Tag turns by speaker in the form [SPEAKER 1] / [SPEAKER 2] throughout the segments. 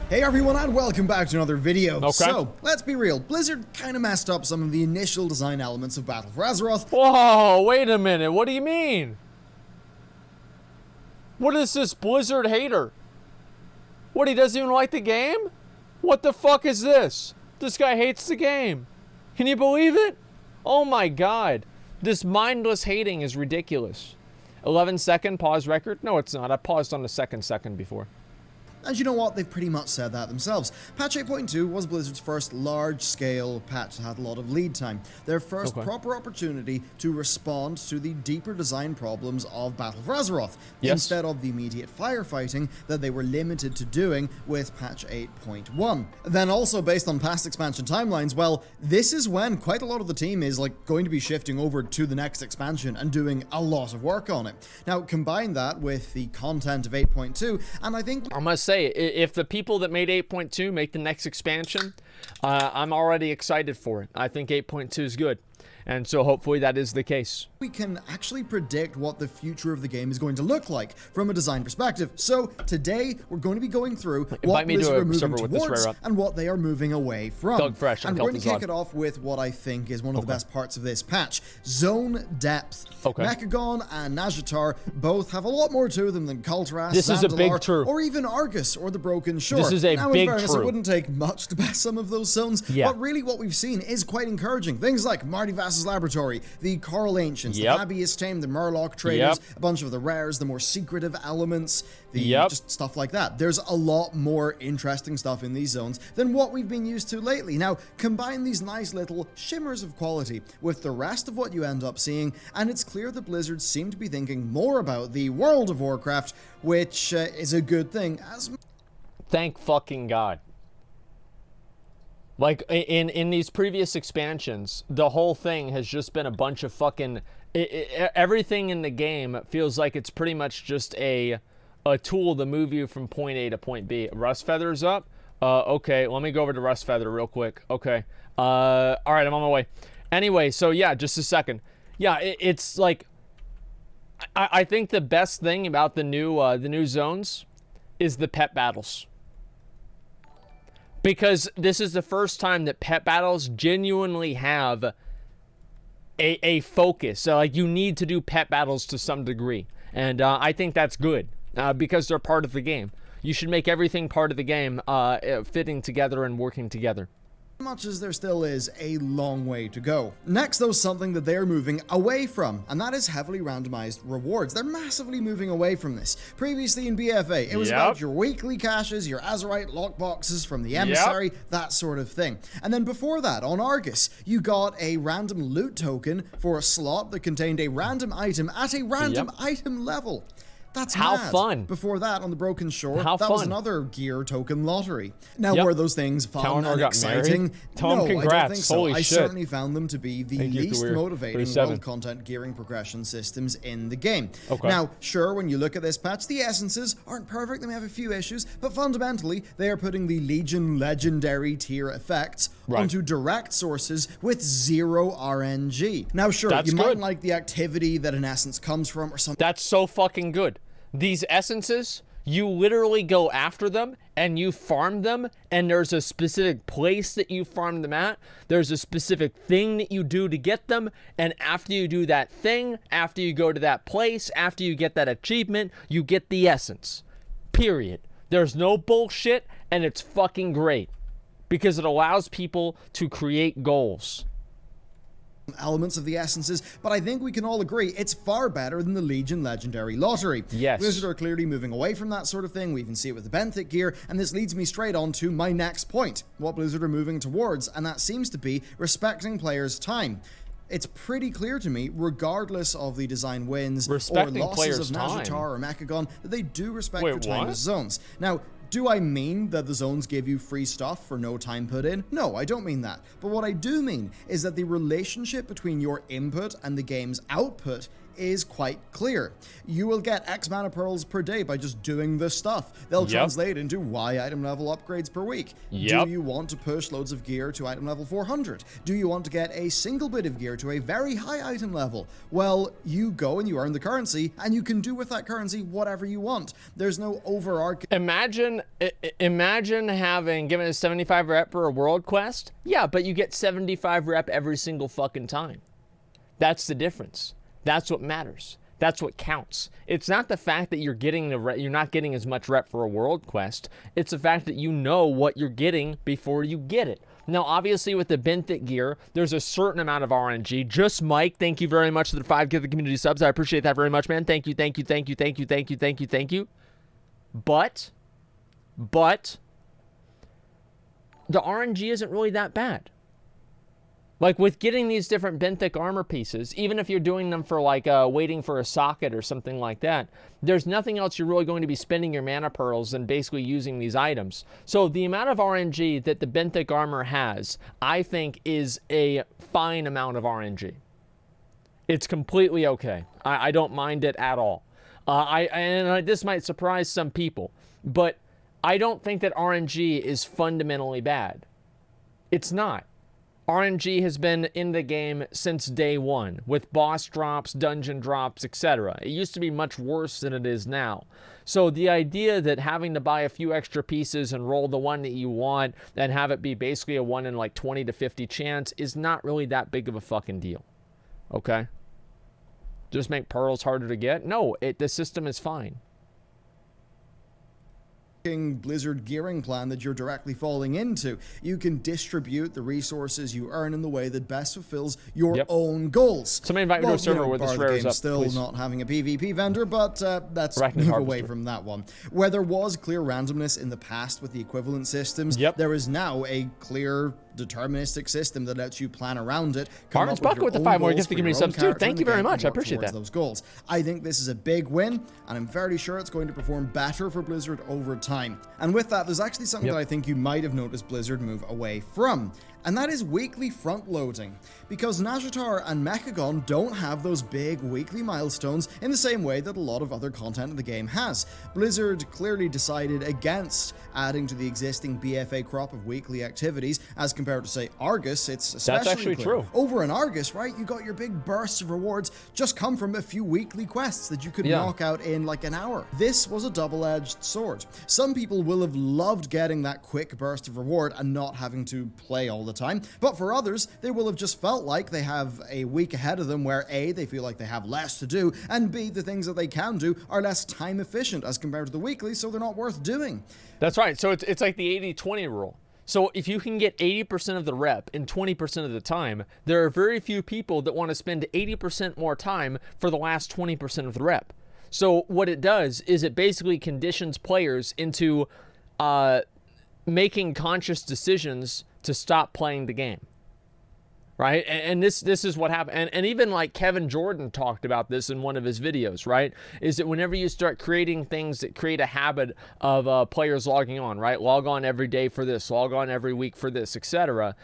[SPEAKER 1] Hey everyone, and welcome back to another video.
[SPEAKER 2] Okay.
[SPEAKER 1] So, let's be real, Blizzard kind of messed up some of the initial design elements of Battle for Azeroth.
[SPEAKER 2] Whoa, wait a minute, what do you mean? What is this Blizzard hater? What, he doesn't even like the game? What the fuck is this? This guy hates the game. Can you believe it? Oh my god. This mindless hating is ridiculous. 11-second pause record? No, it's not. I paused on the second before.
[SPEAKER 1] And you know what? They've pretty much said that themselves. Patch 8.2 was Blizzard's first large-scale patch that had a lot of lead time. Their first proper opportunity to respond to the deeper design problems of Battle for Azeroth, instead of the immediate firefighting that they were limited to doing with patch 8.1. Then also, based on past expansion timelines, well, this is when quite a lot of the team is going to be shifting over to the next expansion and doing a lot of work on it. Now, combine that with the content of 8.2, and I think...
[SPEAKER 2] I must say, if the people that made 8.2 make the next expansion, I'm already excited for it. I think 8.2 is good. And so hopefully that is the case.
[SPEAKER 1] We can actually predict what the future of the game is going to look like from a design perspective. So today we're going to be going through what Blizzard are moving towards and what they are moving away from. And we're going to kick it off with what I think is one of the best parts of this patch. Zone depth. Mechagon and NAZJATAR both have a lot more to them than Kulturas,
[SPEAKER 2] this is a big true.
[SPEAKER 1] Or even Argus or the Broken Shore.
[SPEAKER 2] This is a
[SPEAKER 1] now,
[SPEAKER 2] big
[SPEAKER 1] in fairness,
[SPEAKER 2] true.
[SPEAKER 1] It wouldn't take much to pass some of those zones, but really what we've seen is quite encouraging. Things like Marty Vass's Laboratory, the Coral Ancients, the Fabius Tame, the Murloc Traders, a bunch of the rares, the more secretive elements, the just stuff like that. There's a lot more interesting stuff in these zones than what we've been used to lately. Now, combine these nice little shimmers of quality with the rest of what you end up seeing, and it's clear that Blizzard seem to be thinking more about the World of Warcraft, which is a good thing.
[SPEAKER 2] Thank fucking God. Like, in these previous expansions, the whole thing has just been a bunch of fucking... everything in the game feels like it's pretty much just a tool to move you from point A to point B. Rust Feather's up? Okay, let me go over to Rust Feather real quick. Okay. Alright, I'm on my way. Anyway, so yeah, just a second. Yeah, it's like... I think the best thing about the new zones is the pet battles. Because this is the first time that pet battles genuinely have a focus. So, like, you need to do pet battles to some degree. And I think that's good because they're part of the game. You should make everything part of the game fitting together and working together.
[SPEAKER 1] Much as there still is a long way to go. Next, though, something that they are moving away from, and that is heavily randomized rewards. They're massively moving away from this. Previously in BFA, it was about your weekly caches, your Azerite lockboxes from the Emissary, that sort of thing. And then before that, on Argus, you got a random loot token for a slot that contained a random item at a random item level. That's mad.
[SPEAKER 2] Fun.
[SPEAKER 1] Before that, on the Broken Shore, that was another gear token lottery. Now, were those things fun and exciting? No,
[SPEAKER 2] congrats.
[SPEAKER 1] I don't think so.
[SPEAKER 2] Holy
[SPEAKER 1] I
[SPEAKER 2] shit.
[SPEAKER 1] certainly found them to be the least motivating world content gearing progression systems in the game. Now, sure, when you look at this patch, the essences aren't perfect. They may have a few issues, but fundamentally, they are putting the Legion legendary tier effects onto direct sources with zero RNG. Now, sure, you might like the activity that an essence comes from or something.
[SPEAKER 2] That's so fucking good. These essences, you literally go after them and you farm them, and there's a specific place that you farm them at. There's a specific thing that you do to get them, and after you do that thing, after you go to that place, after you get that achievement, you get the essence. Period. There's no bullshit, and it's fucking great because it allows people to create goals.
[SPEAKER 1] Elements of the essences, but I think we can all agree it's far better than the Legion Legendary Lottery. Blizzard are clearly moving away from that sort of thing. We even see it with the Benthic gear, and this leads me straight on to my next point, what Blizzard are moving towards, and that seems to be respecting players' time. It's pretty clear to me, regardless of the design wins or losses of NAZJATAR or Mechagon, that they do respect your time as zones. Now, do I mean that the zones give you free stuff for no time put in? No, I don't mean that. But what I do mean is that the relationship between your input and the game's output is quite clear. You will get X mana pearls per day by just doing this stuff. They'll translate into Y item level upgrades per week. Do you want to push loads of gear to item level 400? Do you want to get a single bit of gear to a very high item level? Well, you go and you earn the currency, and you can do with that currency whatever you want. There's no overarching...
[SPEAKER 2] Imagine having given a 75 rep for a world quest. Yeah, but you get 75 rep every single fucking time. That's the difference. That's what matters. That's what counts. It's not the fact that you're not getting as much rep for a world quest. It's the fact that you know what you're getting before you get it. Now, obviously, with the benthic gear, there's a certain amount of RNG. Just Mike, thank you very much for the 5 Give the Community subs. I appreciate that very much, man. Thank you, thank you, thank you, thank you, thank you, thank you, thank you. But the RNG isn't really that bad. Like, with getting these different benthic armor pieces, even if you're doing them for, like, waiting for a socket or something like that, there's nothing else you're really going to be spending your mana pearls and basically using these items. So the amount of RNG that the benthic armor has, I think, is a fine amount of RNG. It's completely okay. I don't mind it at all. This might surprise some people, but I don't think that RNG is fundamentally bad. It's not. RNG has been in the game since day one, with boss drops, dungeon drops, etc. It used to be much worse than it is now. So the idea that having to buy a few extra pieces and roll the one that you want and have it be basically a 1 in like 20 to 50 chance is not really that big of a fucking deal. Okay? Just make pearls harder to get? No, the system is fine.
[SPEAKER 1] Blizzard gearing plan that you're directly falling into. You can distribute the resources you earn in the way that best fulfills your own goals.
[SPEAKER 2] Somebody invite me to a server where this rares up,
[SPEAKER 1] still
[SPEAKER 2] please.
[SPEAKER 1] Not having a PvP vendor, but let's move away from that one. Where there was clear randomness in the past with the equivalent systems, there is now a clear deterministic system that lets you plan around it.
[SPEAKER 2] Marvin's Bucket with the 5 more gifts to give me subs too. Thank you very much. I appreciate that.
[SPEAKER 1] Those goals. I think this is a big win, and I'm fairly sure it's going to perform better for Blizzard over time. And with that, there's actually something that I think you might have noticed Blizzard move away from, and that is weekly front loading. Because NAZJATAR and Mechagon don't have those big weekly milestones in the same way that a lot of other content in the game has. Blizzard clearly decided against adding to the existing BFA crop of weekly activities as compared to, say, Argus. It's especially
[SPEAKER 2] That's actually true.
[SPEAKER 1] Over in Argus, right, you got your big bursts of rewards just come from a few weekly quests that you could knock out in like an hour. This was a double-edged sword. Some people will have loved getting that quick burst of reward and not having to play all the time, but for others, they will have just felt like they have a week ahead of them where A, they feel like they have less to do, and B, the things that they can do are less time efficient as compared to the weekly, so they're not worth doing.
[SPEAKER 2] That's right. So it's like the 80-20 rule. So if you can get 80% of the rep in 20% of the time, there are very few people that want to spend 80% more time for the last 20% of the rep. So what it does is it basically conditions players into making conscious decisions to stop playing the game. Right? And this is what happened. And even like Kevin Jordan talked about this in one of his videos, right? Is that whenever you start creating things that create a habit of players logging on, right? Log on every day for this, log on every week for this, etc.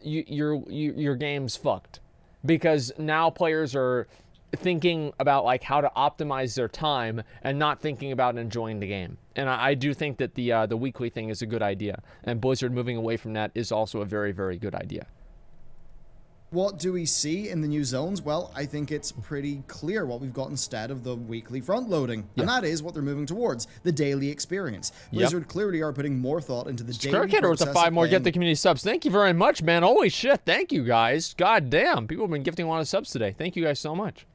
[SPEAKER 2] Your game's fucked. Because now players are thinking about like how to optimize their time and not thinking about enjoying the game. And I do think that the weekly thing is a good idea. And Blizzard moving away from that is also a very, very good idea.
[SPEAKER 1] What do we see in the new zones? Well, I think it's pretty clear what we've got instead of the weekly front loading. And that is what they're moving towards, the daily experience. Blizzard clearly are putting more thought into the daily process.
[SPEAKER 2] With the 5 more Get the Community subs. Thank you very much, man. Holy shit. Thank you, guys. God damn. People have been gifting a lot of subs today. Thank you guys so much.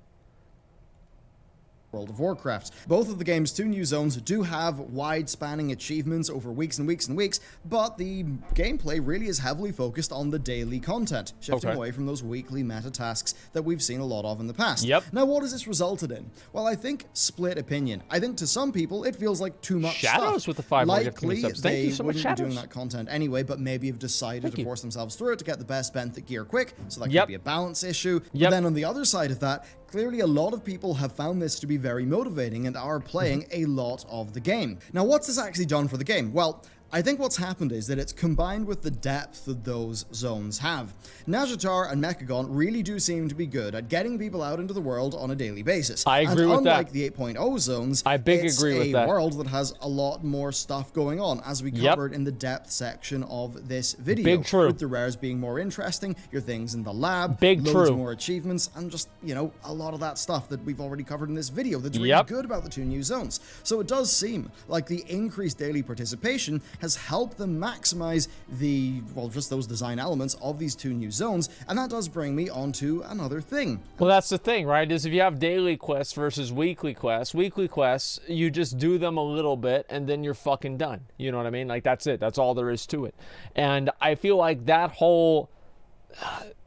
[SPEAKER 1] World of Warcraft. Both of the game's 2 new zones do have wide-spanning achievements over weeks and weeks and weeks, but the gameplay really is heavily focused on the daily content, shifting away from those weekly meta tasks that we've seen a lot of in the past. Now, what has this resulted in? Well, I think split opinion. I think to some people it feels like too much
[SPEAKER 2] Shadows
[SPEAKER 1] stuff.
[SPEAKER 2] with the 5 more
[SPEAKER 1] Likely
[SPEAKER 2] subs. Thank you so much,
[SPEAKER 1] they wouldn't be doing that content anyway, but maybe have decided to force themselves through it to get the best benthic gear quick, so that could be a balance issue. But then on the other side of that, clearly a lot of people have found this to be very motivating and are playing a lot of the game. Now, what's this actually done for the game? Well, I think what's happened is that it's combined with the depth that those zones have. NAZJATAR and Mechagon really do seem to be good at getting people out into the world on a daily basis.
[SPEAKER 2] I agree with that.
[SPEAKER 1] Unlike the 8.0 zones, it's a world that has a lot more stuff going on, as we covered in the depth section of this video.
[SPEAKER 2] Big true.
[SPEAKER 1] With the rares being more interesting, your things in the lab,
[SPEAKER 2] Big
[SPEAKER 1] loads
[SPEAKER 2] true.
[SPEAKER 1] more achievements, and just, you know, a lot of that stuff that we've already covered in this video that's really good about the 2 new zones. So it does seem like the increased daily participation has helped them maximize the, well, just those design elements of these 2 new zones, and that does bring me on to another thing.
[SPEAKER 2] Well, that's the thing, right, is if you have daily quests versus weekly quests, you just do them a little bit, and then you're fucking done. You know what I mean? Like, that's it. That's all there is to it. And I feel like that whole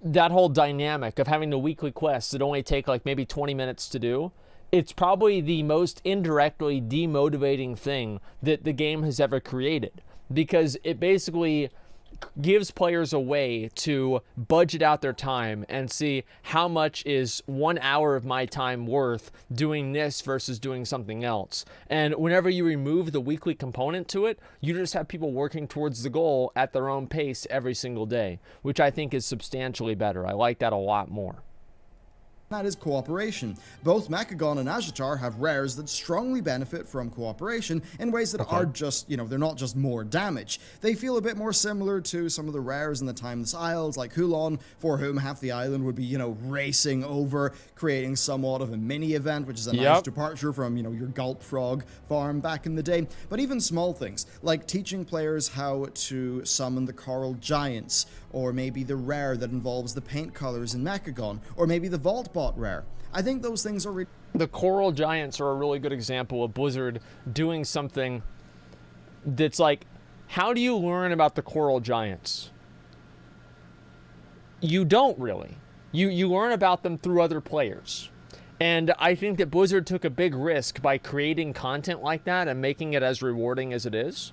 [SPEAKER 2] dynamic of having the weekly quests that only take, like, maybe 20 minutes to do, it's probably the most indirectly demotivating thing that the game has ever created, because it basically gives players a way to budget out their time and see how much is 1 hour of my time worth doing this versus doing something else. And whenever you remove the weekly component to it, you just have people working towards the goal at their own pace every single day, which I think is substantially better. I like that a lot more.
[SPEAKER 1] That is cooperation. Both Mechagon and NAZJATAR have rares that strongly benefit from cooperation in ways that are just, you know, they're not just more damage. They feel a bit more similar to some of the rares in the Timeless Isles, like Hulon, for whom half the island would be, you know, racing over, creating somewhat of a mini event, which is a nice departure from, you know, your Gulp Frog farm back in the day. But even small things, like teaching players how to summon the Coral Giants, or maybe the rare that involves the paint colors in Mechagon, or maybe the Vault Bot rare. I think those things are...
[SPEAKER 2] The Coral Giants are a really good example of Blizzard doing something that's like, how do you learn about the Coral Giants? You don't really. You learn about them through other players. And I think that Blizzard took a big risk by creating content like that and making it as rewarding as it is.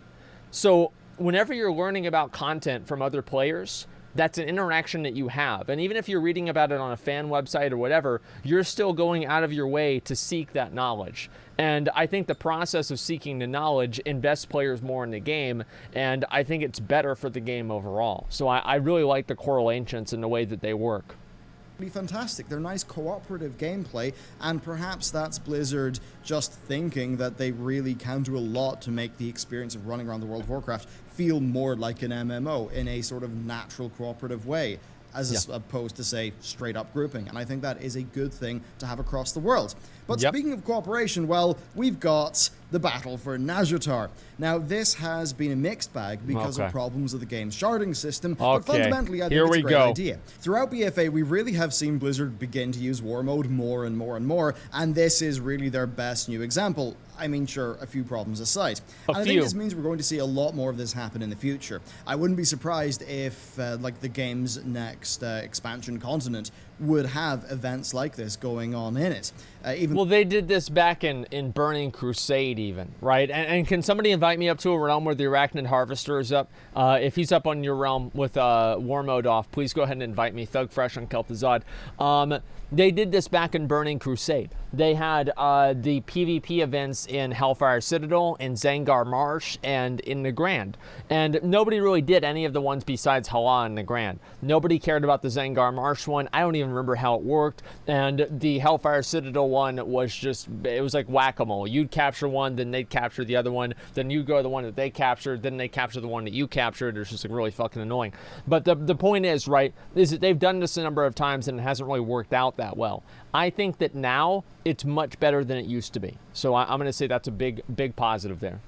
[SPEAKER 2] So whenever you're learning about content from other players, that's an interaction that you have. And even if you're reading about it on a fan website or whatever, you're still going out of your way to seek that knowledge. And I think the process of seeking the knowledge invests players more in the game, and I think it's better for the game overall. So I really like the Coral Ancients and the way that they work.
[SPEAKER 1] Fantastic. They're nice cooperative gameplay, and perhaps that's Blizzard just thinking that they really can do a lot to make the experience of running around the World of Warcraft feel more like an MMO in a sort of natural cooperative way, as opposed to, say, straight up grouping. And I think that is a good thing to have across the world. But speaking of cooperation, well, we've got the battle for NAZJATAR. Now, this has been a mixed bag because of problems with the game's sharding system, but fundamentally, I think it's a great idea. Throughout BFA, we really have seen Blizzard begin to use War Mode more and more and more, and this is really their best new example. I mean, sure, a few problems aside. And I think this means we're going to see a lot more of this happen in the future. I wouldn't be surprised if, like, the game's next expansion continent would have events like this going on in it. Well, they did this back in Burning Crusade even, right? And can somebody invite me up to a realm where the Arachnid Harvester is up? If he's up on your realm with War Mode off, please go ahead and invite me. Thug Fresh on Kel'Thuzad. They did this back in Burning Crusade. They had the PvP events in Hellfire Citadel, in Zangar Marsh, and in the Grand. And nobody really did any of the ones besides Hala and the Grand. Nobody cared about the Zangar Marsh one. I don't even remember how it worked. And the Hellfire Citadel one was just, it was like whack-a-mole. You'd capture one, then they'd capture the other one, then you'd go to the one that they captured, then they capture the one that you captured. It's just like really fucking annoying. But the point is, right, is that they've done this a number of times and it hasn't really worked out that well. I think that now it's much better than it used to be. So I'm going to say that's a big positive there.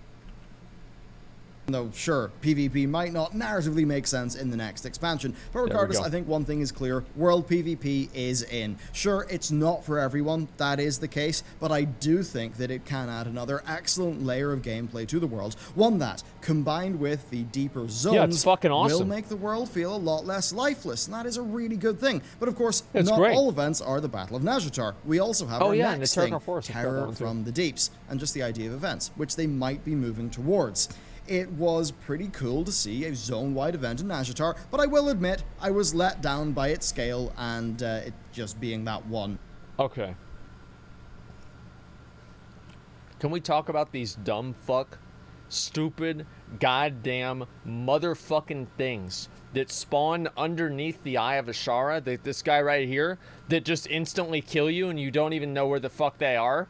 [SPEAKER 1] Though, sure, PvP might not narratively make sense in the next expansion, but regardless, I think one thing is clear, World PvP is in. Sure, it's not for everyone, that is the case, but I do think that it can add another excellent layer of gameplay to the world, one that, combined with the deeper zones,
[SPEAKER 2] it's fucking awesome.
[SPEAKER 1] will make the world feel a lot less lifeless, and that is a really good thing. But of course, not all events are the Battle of NAZJATAR. We also have our next thing, Terror from the Deeps, and just the idea of events, which they might be moving towards. It was pretty cool to see a zone-wide event in NAZJATAR, but I will admit I was let down by its scale and it just being that one.
[SPEAKER 2] Okay. Can we talk about these dumb fuck stupid, goddamn motherfucking things that spawn underneath the Eye of Azshara, this guy right here, that just instantly kill you and you don't even know where the fuck they are.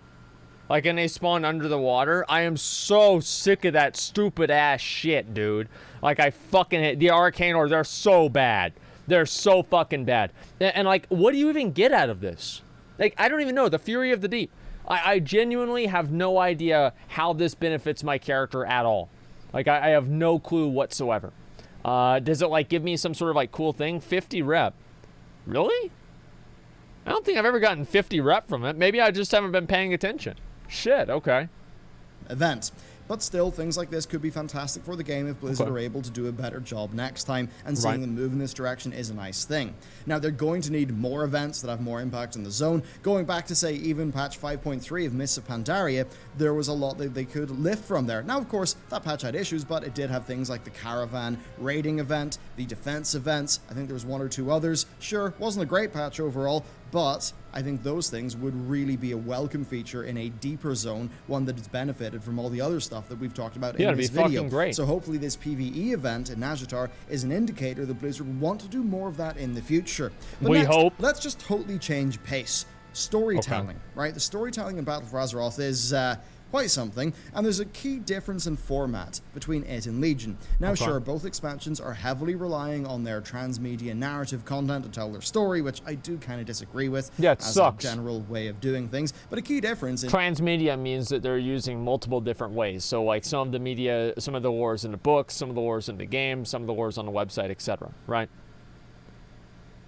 [SPEAKER 2] Like, and they spawn under the water. I am so sick of that stupid ass shit, dude. Like, I fucking hate the Arcane Ores. They're so bad. They're so fucking bad. And like, what do you even get out of this? Like, I don't even know. The Fury of the Deep. I genuinely have no idea how this benefits my character at all. Like, I have no clue whatsoever. Does it, like, give me some sort of, like, cool thing? 50 rep. Really? I don't think I've ever gotten 50 rep from it. Maybe I just haven't been paying attention. Shit, okay.
[SPEAKER 1] Events. But still, things like this could be fantastic for the game if Blizzard are able to do a better job next time, and seeing them move in this direction is a nice thing. Now, they're going to need more events that have more impact in the zone. Going back to, say, even patch 5.3 of Mists of Pandaria, there was a lot that they could lift from there. Now, of course, that patch had issues, but it did have things like the Caravan raiding event, the defense events. I think there was one or two others. Sure, wasn't a great patch overall, but I think those things would really be a welcome feature in a deeper zone, one that has benefited from all the other stuff that we've talked about in this video.
[SPEAKER 2] Great.
[SPEAKER 1] So hopefully this PvE event in NAZJATAR is an indicator that Blizzard want to do more of that in the future. But
[SPEAKER 2] we
[SPEAKER 1] next,
[SPEAKER 2] hope.
[SPEAKER 1] Let's just totally change pace. Storytelling, right? The storytelling in Battle for Azeroth is quite something, and there's a key difference in format between it and Legion. Now, sure, both expansions are heavily relying on their transmedia narrative content to tell their story, which I do kind of disagree with as a general way of doing things, but a key difference in
[SPEAKER 2] transmedia means that they're using multiple different ways. So, like, some of the media, some of the wars in the books, some of the wars in the game, some of the wars on the website, etc., right?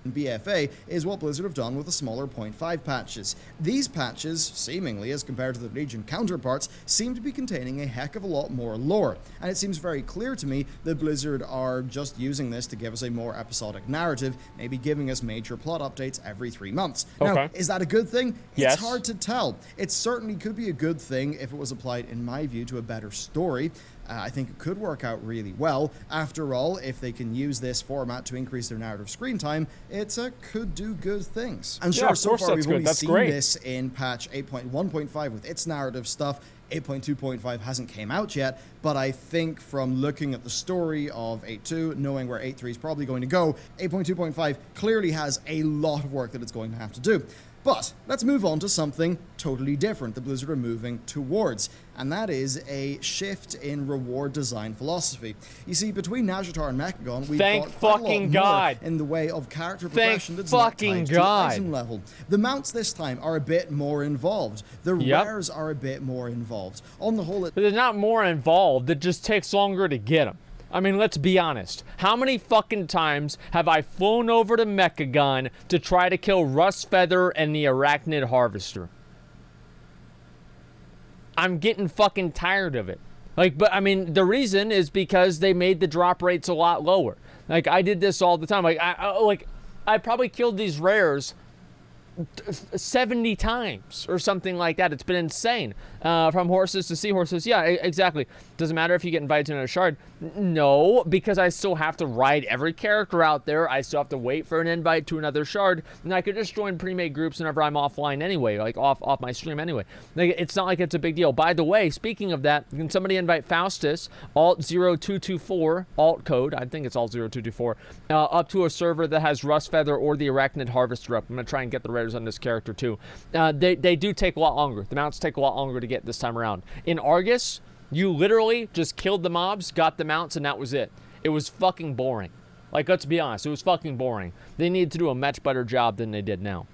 [SPEAKER 1] BFA is what Blizzard have done with the smaller 0.5 patches. These patches, seemingly as compared to the Legion counterparts, seem to be containing a heck of a lot more lore, and it seems very clear to me that Blizzard are just using this to give us a more episodic narrative, maybe giving us major plot updates every 3 months. Now, is that a good thing?
[SPEAKER 2] Yes.
[SPEAKER 1] It's hard to tell. It certainly could be a good thing if it was applied, in my view, to a better story. I think it could work out really well. After all, if they can use this format to increase their narrative screen time, it could do good things. And sure, so far we've only seen this in patch 8.1.5 with its narrative stuff. 8.2.5 hasn't came out yet, but I think from looking at the story of 8.2, knowing where 8.3 is probably going to go, 8.2.5 clearly has a lot of work that it's going to have to do. But let's move on to something totally different that Blizzard are moving towards, and that is a shift in reward design philosophy. You see, between NAZJATAR and Mechagon, we've got quite a lot more in the way of character progression that's not tied to item level. The mounts this time are a bit more involved. The rares are a bit more involved. On the whole,
[SPEAKER 2] they're not more involved. It just takes longer to get them. I mean, let's be honest. How many fucking times have I flown over to Mechagon to try to kill Rustfeather and the Arachnid Harvester? I'm getting fucking tired of it. Like, but I mean, the reason is because they made the drop rates a lot lower. Like, I did this all the time. Like, I probably killed these rares 70 times or something like that. It's been insane. From horses to seahorses. Yeah, exactly. Doesn't matter if you get invited to another shard. No, because I still have to ride every character out there. I still have to wait for an invite to another shard, and I could just join pre-made groups whenever I'm offline anyway, like off my stream anyway. Like, it's not like it's a big deal. By the way, speaking of that, can somebody invite Faustus, alt0224, alt code, I think it's alt0224, up to a server that has Rustfeather or the Arachnid Harvester up. I'm going to try and get the rares on this character too. They do take a lot longer. The mounts take a lot longer to get this time around. In Argus, you literally just killed the mobs, got the mounts, and that was it. It was fucking boring. Like, let's be honest, it was fucking boring. They needed to do a much better job than they did now.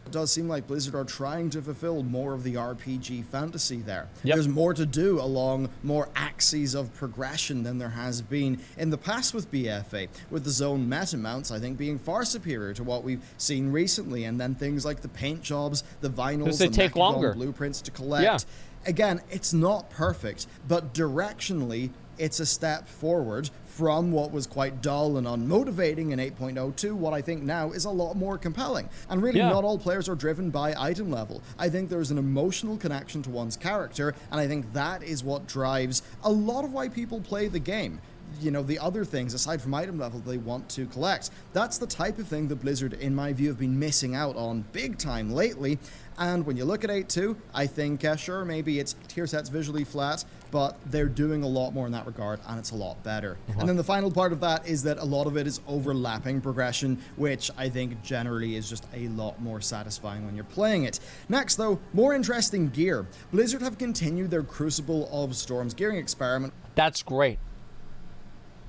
[SPEAKER 1] It does seem like Blizzard are trying to fulfill more of the RPG fantasy there. There's more to do along more axes of progression than there has been in the past with BFA, with the zone meta mounts, I think, being far superior to what we've seen recently, and then things like the paint jobs, the vinyls, the Mechagon blueprints to collect. Again, it's not perfect, but directionally, it's a step forward from what was quite dull and unmotivating in 8.0 to what I think now is a lot more compelling. And really, not all players are driven by item level. I think there's an emotional connection to one's character, and I think that is what drives a lot of why people play the game. you know, the other things aside from item level they want to collect. That's the type of thing that Blizzard, in my view, have been missing out on big time lately. And when you look at 8.2, I think, sure, maybe its tier set's visually flat, but they're doing a lot more in that regard, and it's a lot better. And then the final part of that is that a lot of it is overlapping progression, which I think generally is just a lot more satisfying when you're playing it. Next, though, more interesting gear. Blizzard have continued their Crucible of Storms gearing experiment.
[SPEAKER 2] That's great.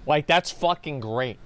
[SPEAKER 2] Like, that's fucking great.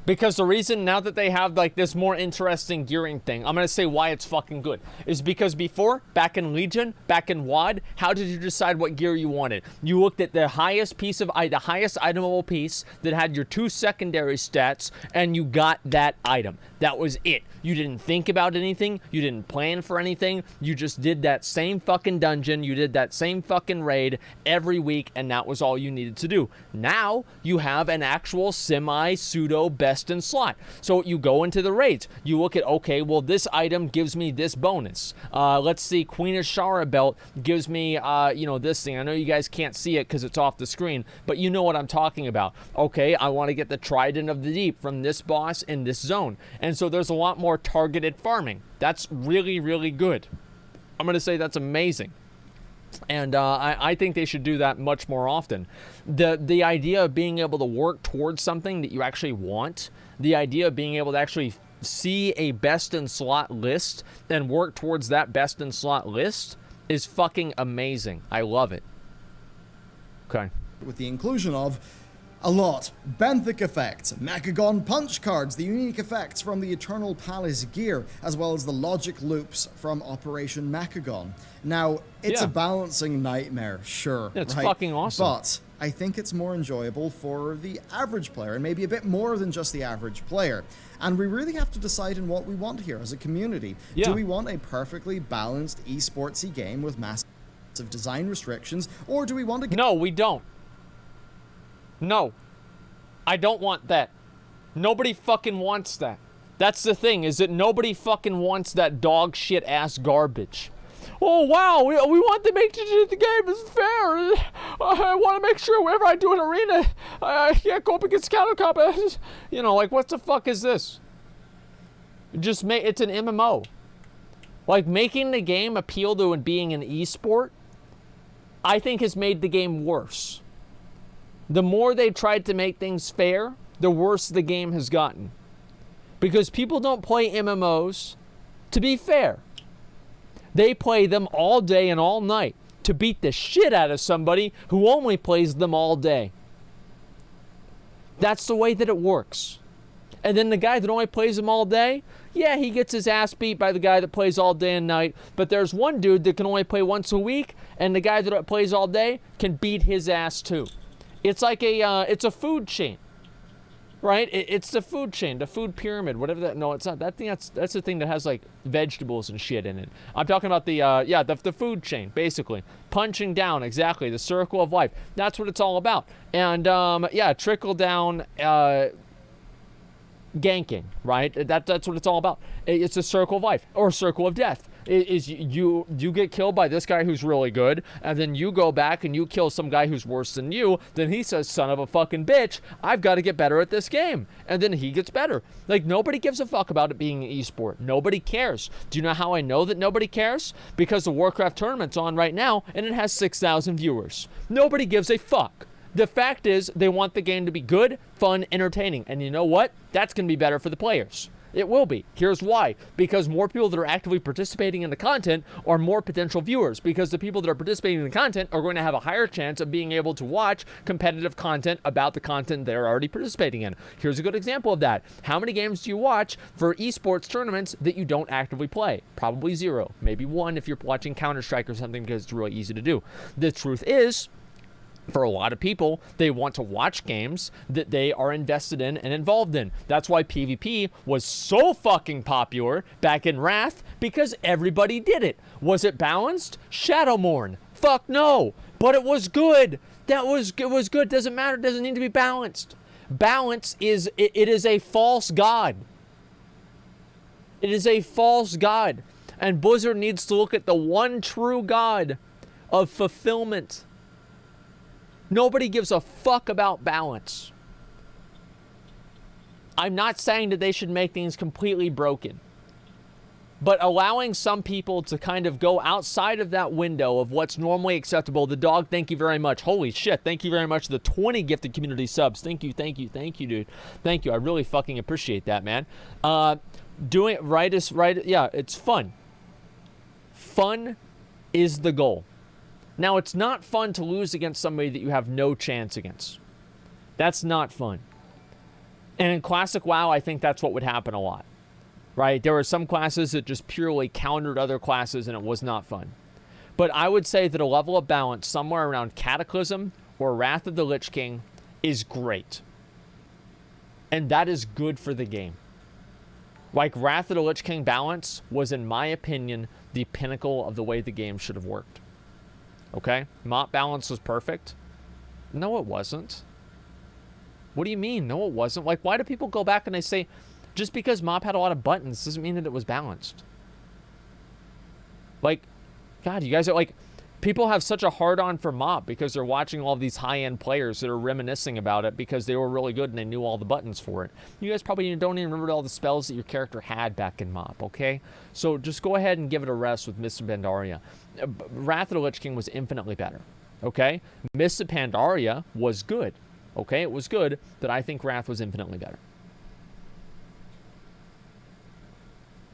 [SPEAKER 2] Because the reason now that they have like this more interesting gearing thing, I'm gonna say why it's fucking good, is because before, back in Legion, back in WoD, how did you decide what gear you wanted? You looked at the highest piece of the highest itemable piece that had your 2 secondary stats, and you got that item. That was it. You didn't think about anything. You didn't plan for anything. You just did that same fucking dungeon. You did that same fucking raid every week, and that was all you needed to do. Now you have an actual semi-pseudo best in slot. So you go into the raids. You look at, okay, well, this item gives me this bonus. Let's see, Queen Azshara belt gives me, you know, this thing. I know you guys can't see it because it's off the screen, but you know what I'm talking about. Okay, I want to get the Trident of the Deep from this boss in this zone. And so there's a lot more targeted farming. That's really, really good. I'm going to say that's amazing. And I think they should do that much more often. The idea of being able to work towards something that you actually want, the idea of being able to actually see a best in slot list and work towards that best in slot list is fucking amazing. I love it. Okay.
[SPEAKER 1] With the inclusion of a lot. Benthic effects, Mechagon punch cards, the unique effects from the Eternal Palace gear, as well as the logic loops from Operation Mechagon. Now, it's a balancing nightmare, sure.
[SPEAKER 2] It's fucking awesome.
[SPEAKER 1] But I think it's more enjoyable for the average player, and maybe a bit more than just the average player. And we really have to decide on what we want here as a community. Do we want a perfectly balanced esportsy game with massive design restrictions, or do we want to...
[SPEAKER 2] No, we don't. No, I don't want that. Nobody fucking wants that. That's the thing, is that nobody fucking wants that dog shit ass garbage. Oh wow, we want to make the game is fair. I want to make sure whenever I do an arena, I can't go up against counter combat. You know, like what the fuck is this? Just it's an MMO. Like making the game appeal to it being an esport, I think has made the game worse. The more they tried to make things fair, the worse the game has gotten. Because people don't play MMOs to be fair. They play them all day and all night to beat the shit out of somebody who only plays them all day. That's the way that it works. And then the guy that only plays them all day, yeah, he gets his ass beat by the guy that plays all day and night. But there's one dude that can only play once a week, and the guy that plays all day can beat his ass too. It's like it's a food chain, right? It's the food chain, the food pyramid, whatever that. No, it's not. That thing. That's the thing that has like vegetables and shit in it. I'm talking about the food chain, basically punching down. Exactly, the circle of life. That's what it's all about. And trickle down ganking, right? That's what it's all about. It's a circle of life or circle of death. Is you get killed by this guy who's really good, and then you go back and you kill some guy who's worse than you, then he says, son of a fucking bitch, I've got to get better at this game. And then he gets better. Like, nobody gives a fuck about it being an esport. Nobody cares. Do you know how I know that nobody cares? Because the Warcraft tournament's on right now, and it has 6,000 viewers. Nobody gives a fuck. The fact is, they want the game to be good, fun, entertaining. And you know what? That's going to be better for the players. It will be. Here's why. Because more people that are actively participating in the content are more potential viewers. Because the people that are participating in the content are going to have a higher chance of being able to watch competitive content about the content they're already participating in. Here's a good example of that. How many games do you watch for esports tournaments that you don't actively play? Probably 0. Maybe 1 if you're watching Counter-Strike or something, because it's really easy to do. The truth is, for a lot of people, they want to watch games that they are invested in and involved in. That's why PvP was so fucking popular back in Wrath, because everybody did it. Was it balanced? Shadowmourne. Fuck no. But it was good. It was good. Doesn't matter. It doesn't need to be balanced. Balance is a false god. It is a false god. And Blizzard needs to look at the one true god of fulfillment. Nobody gives a fuck about balance. I'm not saying that they should make things completely broken. But allowing some people to kind of go outside of that window of what's normally acceptable. The dog, thank you very much. Holy shit, thank you very much for the 20 gifted community subs. Thank you, dude. Thank you. I really fucking appreciate that, man. Doing it right is right. Yeah, it's fun. Fun is the goal. Now, it's not fun to lose against somebody that you have no chance against. That's not fun. And in Classic WoW, I think that's what would happen a lot. Right? There were some classes that just purely countered other classes, and it was not fun. But I would say that a level of balance somewhere around Cataclysm or Wrath of the Lich King is great. And that is good for the game. Like, Wrath of the Lich King balance was, in my opinion, the pinnacle of the way the game should have worked. Okay? Mop balance was perfect. No, it wasn't. What do you mean? No, it wasn't. Like, why do people go back and they say, just because Mop had a lot of buttons doesn't mean that it was balanced? Like, God, you guys are like, people have such a hard-on for Mop because they're watching all of these high-end players that are reminiscing about it because they were really good and they knew all the buttons for it. You guys probably don't even remember all the spells that your character had back in Mop, okay? So just go ahead and give it a rest with Mists of Pandaria. Wrath of the Lich King was infinitely better, okay? Mists of Pandaria was good, okay? It was good, but I think Wrath was infinitely better.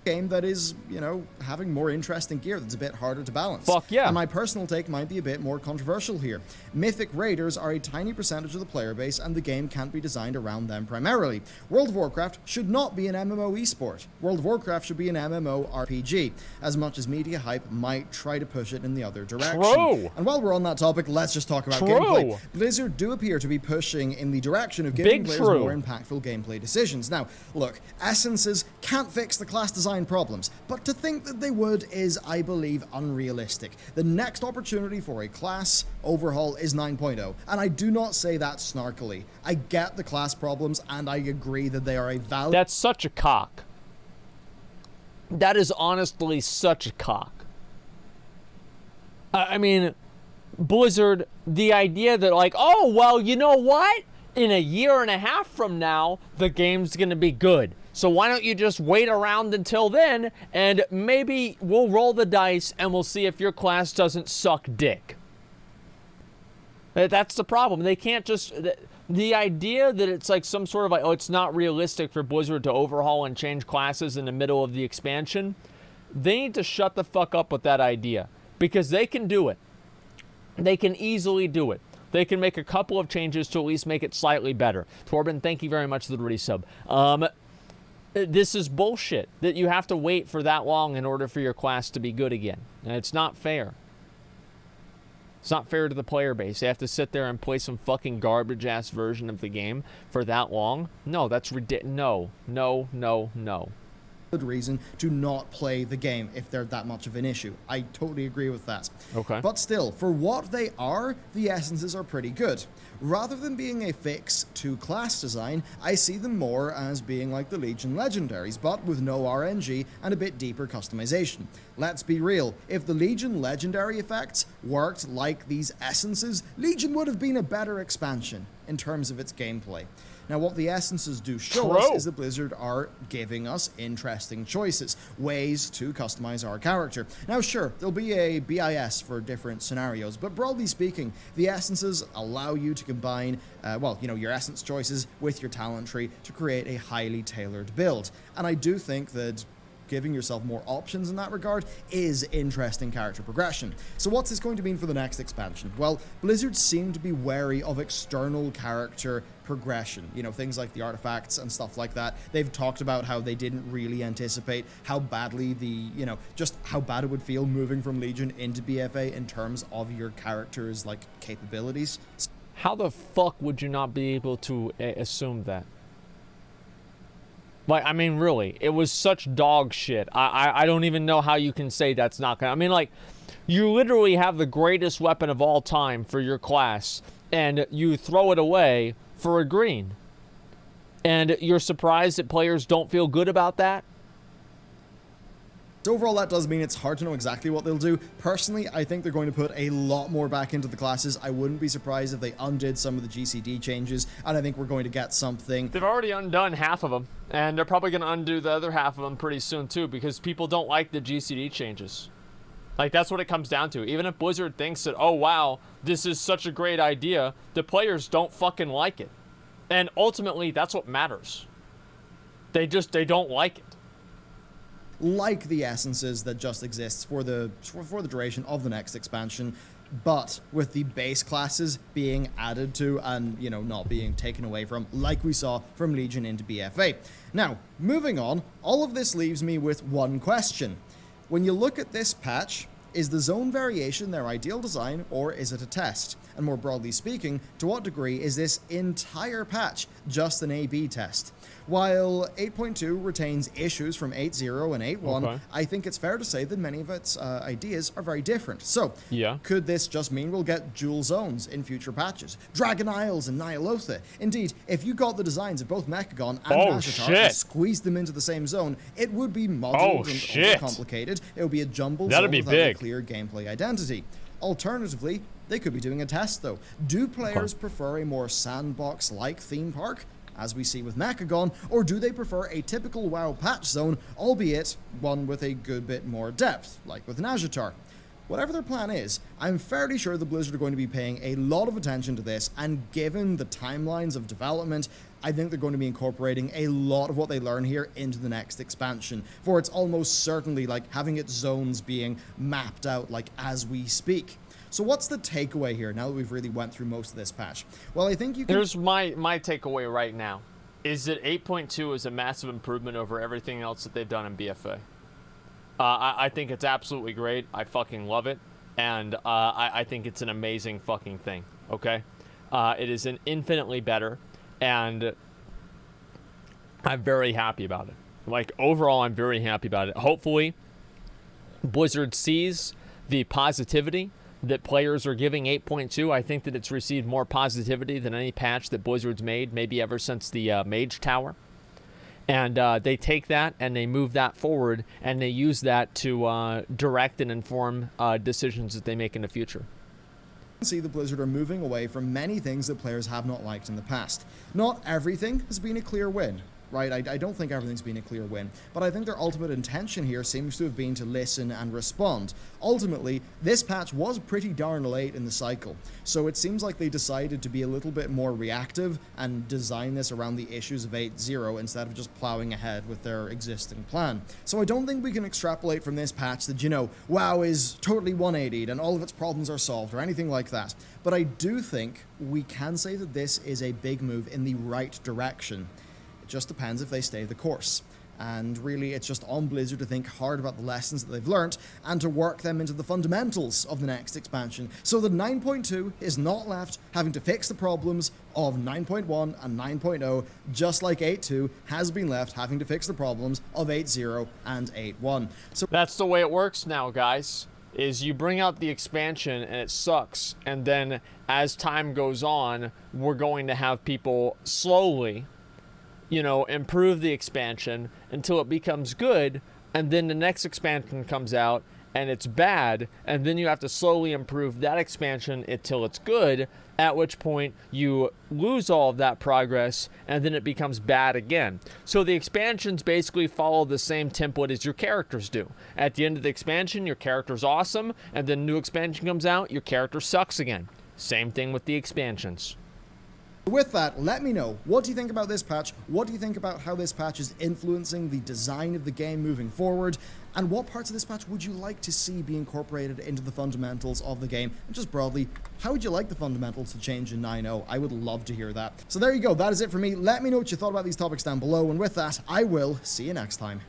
[SPEAKER 1] Game that is, you know, having more interesting gear that's a bit harder to balance.
[SPEAKER 2] Fuck yeah.
[SPEAKER 1] And my personal take might be a bit more controversial here. Mythic Raiders are a tiny percentage of the player base, and the game can't be designed around them primarily. World of Warcraft should not be an MMO esport. World of Warcraft should be an MMO RPG, as much as media hype might try to push it in the other direction.
[SPEAKER 2] True.
[SPEAKER 1] And while we're on that topic, let's just talk about gameplay. Blizzard do appear to be pushing in the direction of giving players more impactful gameplay decisions. Now, look, essences can't fix the class design problems, but to think that they would is, I believe, unrealistic. The next opportunity for a class overhaul is 9.0, and I do not say that snarkily. I get the class problems, and I agree that they are a valid...
[SPEAKER 2] That's such a cock. That is honestly such a cock. I mean, Blizzard, the idea that like, oh, well, you know what? In a year and a half from now, the game's gonna be good. So why don't you just wait around until then, and maybe we'll roll the dice and we'll see if your class doesn't suck dick. That's the problem. They can't just... The idea that it's like some sort of like, oh, it's not realistic for Blizzard to overhaul and change classes in the middle of the expansion, they need to shut the fuck up with that idea. Because they can do it. They can easily do it. They can make a couple of changes to at least make it slightly better. Torben, thank you very much for the resub. This is bullshit that you have to wait for that long in order for your class to be good again. And it's not fair. It's not fair to the player base. They have to sit there and play some fucking garbage-ass version of the game for that long. No, that's ridiculous. No, no, no, no.
[SPEAKER 1] Good reason to not play the game if they're that much of an issue. I totally agree with that.
[SPEAKER 2] Okay.
[SPEAKER 1] But still, for what they are, the essences are pretty good. Rather than being a fix to class design, I see them more as being like the Legion Legendaries, but with no RNG and a bit deeper customization. Let's be real, if the Legion Legendary effects worked like these essences, Legion would have been a better expansion in terms of its gameplay. Now, what the essences do show us is that Blizzard are giving us interesting choices, ways to customize our character. Now, sure, there'll be a BIS for different scenarios, but broadly speaking, the essences allow you to combine, well, you know, your essence choices with your talent tree to create a highly tailored build. And I do think that giving yourself more options in that regard is interesting character progression. So what's this going to mean for the next expansion? Well, Blizzard seem to be wary of external character progression, you know, things like the artifacts and stuff like that. They've talked about how they didn't really anticipate how badly just how bad it would feel moving from Legion into BFA in terms of your character's, like, capabilities.
[SPEAKER 2] How the fuck would you not be able to assume that? Like, I mean, really, it was such dog shit. I don't even know how you can say that's not gonna... I mean, like, you literally have the greatest weapon of all time for your class, and you throw it away for a green. And you're surprised that players don't feel good about that?
[SPEAKER 1] So overall, that does mean it's hard to know exactly what they'll do. Personally, I think they're going to put a lot more back into the classes. I wouldn't be surprised if they undid some of the GCD changes, and I think we're going to get something.
[SPEAKER 2] They've already undone half of them, and they're probably going to undo the other half of them pretty soon too, because people don't like the GCD changes. Like, that's what it comes down to. Even if Blizzard thinks that, oh wow, this is such a great idea, the players don't fucking like it. And ultimately, that's what matters. They don't like it.
[SPEAKER 1] Like the essences that just exists for the duration of the next expansion, but with the base classes being added to and, you know, not being taken away from, like we saw from Legion into BFA. Now, moving on, all of this leaves me with one question. When you look at this patch, is the zone variation their ideal design, or is it a test? And more broadly speaking, to what degree is this entire patch just an A/B test? While 8.2 retains issues from 8.0 and 8.1, okay, I think it's fair to say that many of its ideas are very different. So, yeah, could this just mean we'll get dual zones in future patches? Dragon Isles and Nyalotha. Indeed, if you got the designs of both Mechagon and NAZJATAR and squeezed them into the same zone, it would be muddled and overcomplicated. It would be a jumbled zone without a clear gameplay identity. Alternatively, they could be doing a test though. Do players prefer a more sandbox-like theme park, as we see with Mechagon, or do they prefer a typical WoW patch zone, albeit one with a good bit more depth, like with NAZJATAR? Whatever their plan is, I'm fairly sure the Blizzard are going to be paying a lot of attention to this, and given the timelines of development, I think they're going to be incorporating a lot of what they learn here into the next expansion, for it's almost certainly like having its zones being mapped out like as we speak. So what's the takeaway here now that we've really went through most of this patch? Well, I think you can...
[SPEAKER 2] Here's my takeaway right now, is that 8.2 is a massive improvement over everything else that they've done in BFA. I think it's absolutely great. I fucking love it. And I think it's an amazing fucking thing, okay? It is an infinitely better, and I'm very happy about it. Like, overall, I'm very happy about it. Hopefully, Blizzard sees the positivity that players are giving 8.2. I think that it's received more positivity than any patch that Blizzard's made, maybe ever since the Mage Tower. And they take that and they move that forward, and they use that to direct and inform decisions that they make in the future.
[SPEAKER 1] See, the Blizzard are moving away from many things that players have not liked in the past. Not everything has been a clear win, right? I don't think everything's been a clear win, but I think their ultimate intention here seems to have been to listen and respond. Ultimately, this patch was pretty darn late in the cycle, so it seems like they decided to be a little bit more reactive and design this around the issues of 8.0 instead of just plowing ahead with their existing plan. So I don't think we can extrapolate from this patch that, you know, WoW is totally 180'd and all of its problems are solved or anything like that, but I do think we can say that this is a big move in the right direction. It just depends if they stay the course. And really, it's just on Blizzard to think hard about the lessons that they've learnt and to work them into the fundamentals of the next expansion, so that 9.2 is not left having to fix the problems of 9.1 and 9.0, just like 8.2 has been left having to fix the problems of 8.0 and 8.1. So
[SPEAKER 2] that's the way it works now, guys. Is you bring out the expansion and it sucks, and then as time goes on, we're going to have people slowly, you know, improve the expansion until it becomes good, and then the next expansion comes out and it's bad, and then you have to slowly improve that expansion until it's good, at which point you lose all of that progress and then it becomes bad again. So the expansions basically follow the same template as your characters do. At the end of the expansion, your character's awesome, and then a new expansion comes out, your character sucks again. Same thing with the expansions.
[SPEAKER 1] With that, let me know, what do you think about this patch? What do you think about how this patch is influencing the design of the game moving forward? And what parts of this patch would you like to see be incorporated into the fundamentals of the game? And just broadly, how would you like the fundamentals to change in 9.0? I would love to hear that. So there you go, that is it for me. Let me know what you thought about these topics down below, and with that, I will see you next time.